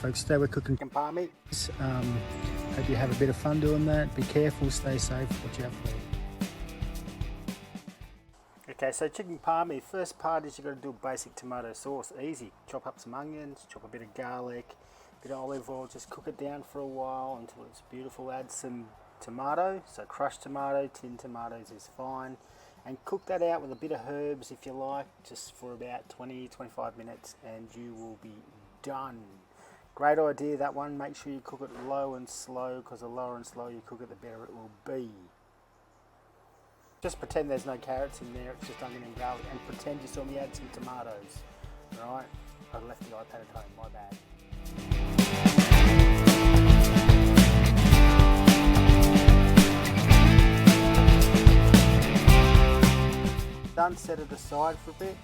folks, today we're cooking chicken parmy. Hope you have a bit of fun doing that. Be careful, stay safe, watch out for it. Okay, so chicken parmy, first part is you've got to do a basic tomato sauce. Easy. Chop up some onions, chop a bit of garlic, a bit of olive oil, just cook it down for a while until it's beautiful. Add some tomato, so crushed tomato, tinned tomatoes is fine. And cook that out with a bit of herbs if you like, just for about 20-25 minutes and you will be done. Great idea, that one. Make sure you cook it low and slow, because the lower and slower you cook it, the better it will be. Just pretend there's no carrots in there, it's just onion and garlic, and pretend you saw me add some tomatoes. Alright, I left the iPad at home, my bad. Done, set it aside for a bit,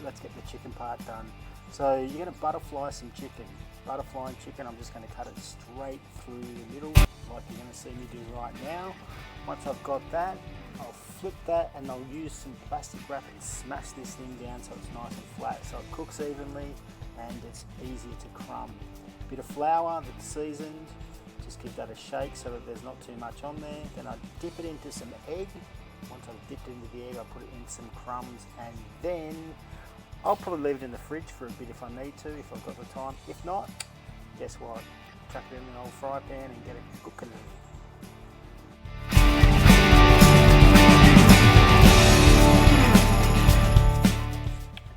let's get the chicken part done. So you're going to butterfly some chicken. Butterflying chicken, I'm just going to cut it straight through the middle, like you're going to see me do right now. Once I've got that, I'll flip that and I'll use some plastic wrap and smash this thing down so it's nice and flat, so it cooks evenly and it's easy to crumb. Bit of flour that's seasoned, just give that a shake so that there's not too much on there. Then I dip it into some egg. Once I've dipped it into the egg, I'll put it in some crumbs, and then I'll probably leave it in the fridge for a bit if I need to, if I've got the time. If not, guess what? Chuck it in an old fry pan and get it cooking.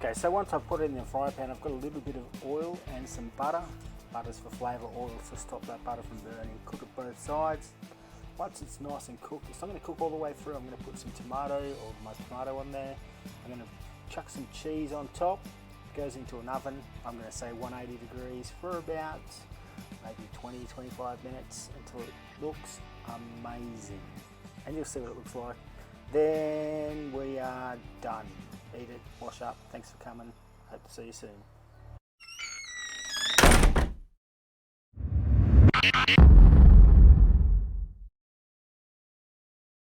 Okay, so once I've put it in the fry pan, I've got a little bit of oil and some butter. Butter's for flavour, oil to stop that butter from burning. Cook it both sides. Once it's nice and cooked, it's not going to cook all the way through. I'm going to put some tomato or my tomato on there. I'm going to chuck some cheese on top. It goes into an oven. I'm going to say 180 degrees for about maybe 20-25 minutes until it looks amazing. And you'll see what it looks like. Then we are done. Eat it, wash up. Thanks for coming. Hope to see you soon.